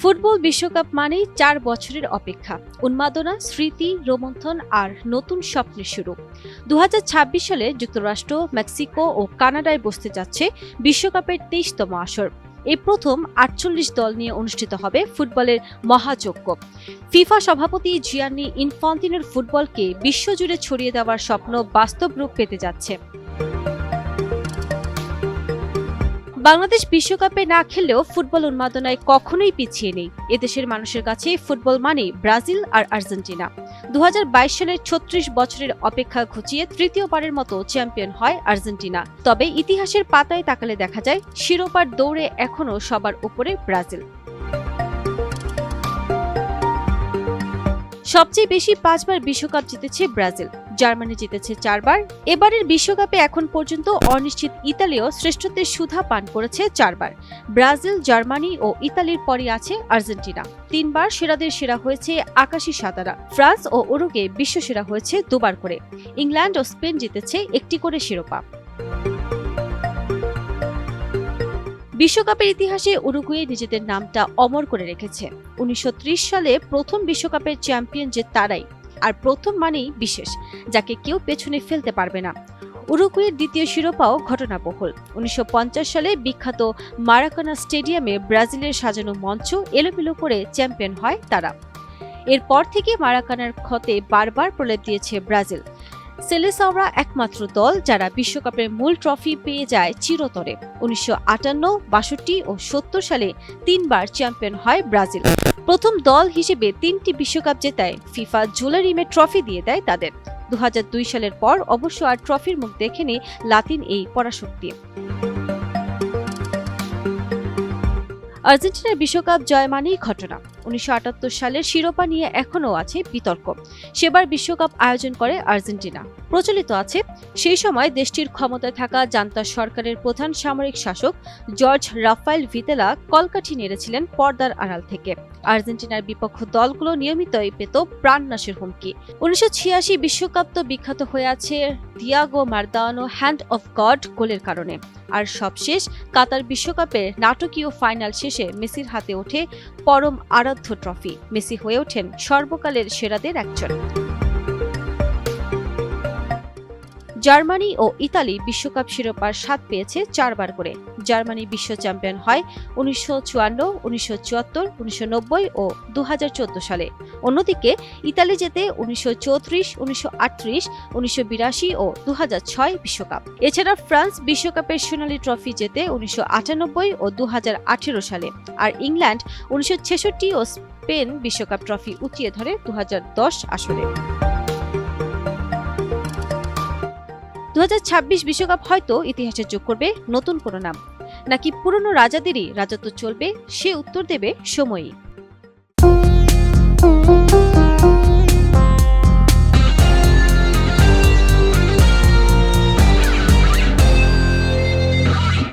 Football বিশ্বকাপ মানেই ৪ বছরের অপেক্ষা, উন্মাদনা, স্মৃতি, রোমন্থন আর নতুন স্বপ্নের শুরু। ২০২৬ সালে যুক্তরাষ্ট্র, মেক্সিকো ও কানাডায় বসতে যাচ্ছে বিশ্বকাপের ২৩তম আসর। এই প্রথম ৪৮ দল নিয়ে অনুষ্ঠিত হবে ফুটবলের মহাযজ্ঞ। ফিফা সভাপতি জিয়ান্নি ইনফান্তিনোর ফুটবলকে বিশ্বজুড়ে ছড়িয়ে দেওয়ার স্বপ্ন বাস্তব রূপ পেতে যাচ্ছে। বাংলাদেশ বিশ্বকাপে না খেললেও ফুটবল উন্মাদনায় কখনোই পিছিয়ে নেই। এদেশের মানুষের কাছে ফুটবল মানেই ব্রাজিল আর আর্জেন্টিনা। ২০২২ সালের ৩৬ বছরের অপেক্ষা ঘুচিয়ে তৃতীয়বারের মতো চ্যাম্পিয়ন হয় আর্জেন্টিনা। তবে ইতিহাসের পাতায় তাকালে দেখা যায় শিরোপার দৌড়ে এখনও সবার উপরে ব্রাজিল। সবচেয়ে বেশি ৫ বার বিশ্বকাপ জিতেছে ব্রাজিল, জার্মানি জিতেছে ৪ বার। এবারের বিশ্বকাপে এখন পর্যন্ত অনিশ্চিত ইতালিও শ্রেষ্ঠত্বের সুধা পান করেছে ৪ বার। ব্রাজিল, জার্মানি ও ইতালির পরই আছে আর্জেন্টিনা। ৩ বার সেরাদের সেরা হয়েছে আকাশী সাদারা। ফ্রান্স ও উরুগুয়ে বিশ্বসেরা হয়েছে দুবার করে। ইংল্যান্ড ও স্পেন জিতেছে একটি করে শিরোপা। বিশ্বকাপের ইতিহাসে উরুগুয়ে নিজেদের নামটা অমর করে রেখেছে। ১৯৩০ সালে প্রথম বিশ্বকাপের চ্যাম্পিয়ন যে তারাই, আর প্রথম মানেই বিশেষ, যাকে কেউ পেছনে ফেলতে পারবে না। উরুগুয়ের দ্বিতীয় শিরোপাও ঘটনাবহুল। ১৯৫০ সালে বিখ্যাত মারাকানা স্টেডিয়ামে ব্রাজিলের সাজানো মঞ্চ এলোমেলো করে চ্যাম্পিয়ন হয় তারা। এরপর থেকে মারাকানার ক্ষতে বারবার প্রলেপ দিয়েছে ব্রাজিল। সেলেসাওরা একমাত্র দল যারা বিশ্বকাপের মূল ট্রফি পেয়ে যায় চিরতরে। ১৯৫৮, ৬২ ও ৭০ সালে ৩ বার চ্যাম্পিয়ন হয় ব্রাজিল। প্রথম দল হিসেবে ৩টি বিশ্বকাপ জেতায় ফিফা জুলারিমে ট্রফি দিয়ে দেয় তাদের। ২০০২ সালের পর অবশ্য আর ট্রফির মুখ দেখেনি লাতিন এই পরাশক্তি। আর্জেন্টিনার বিশ্বকাপ জয় মানেই ঘটনা। ১৯৭৮ সালের শিরোপা নিয়ে এখনও আছে বিতর্ক। সেবার বিশ্বকাপ আয়োজন করে আর্জেন্টিনা। প্রচলিত আছে সেই সময় দেশটির ক্ষমতায় থাকা জান্তা সরকারের প্রধান সামরিক শাসক জর্জ রাফায়েল ভিতেলা কলকাঠি নেড়েছিলেন পর্দার আড়াল থেকে। আর্জেন্টিনার বিপক্ষ দলগুলো নিয়মিতই পেত প্রাণনাশের হুমকি। ১৯৮৬ বিশ্বকাপ তো বিখ্যাত হয়ে আছে Diego Maradona hand of God গোলের কারণে। আর সবশেষ কাতার বিশ্বকাপের নাটকীয় ফাইনাল শেষে মেসির হাতে ওঠে পরম আরাধ্য ট্রফি। মেসি হয়ে ওঠেন সর্বকালের সেরাদের একজন। জার্মানি ও ইতালি বিশ্বকাপ শিরোপার স্বাদ পেয়েছে ৪ বার করে। জার্মানি বিশ্ব চ্যাম্পিয়ন হয় ১৯৫৪, ১৯৭৪, ১৯৯০ ও ২০১৪ সালে। অন্যদিকে ইতালি জেতে ১৯৩৪, ১৯৩৮, ১৯৮২ ও ২০০৬ বিশ্বকাপ। এছাড়া ফ্রান্স বিশ্বকাপের সোনালী ট্রফি জেতে ১৯৯৮ ও ২০১৮ সালে। আর ইংল্যান্ড ১৯৬৬ ও স্পেন বিশ্বকাপ ট্রফি উঁচিয়ে ধরে ২০১০ আসরে। ২০২৬ বিশ্বকাপ হয়তো ইতিহাসে যোগ করবে নতুন কোনো নাম, নাকি পুরনো রাজাদেরই রাজত্ব চলবে, সে উত্তর দেবে সময়ই।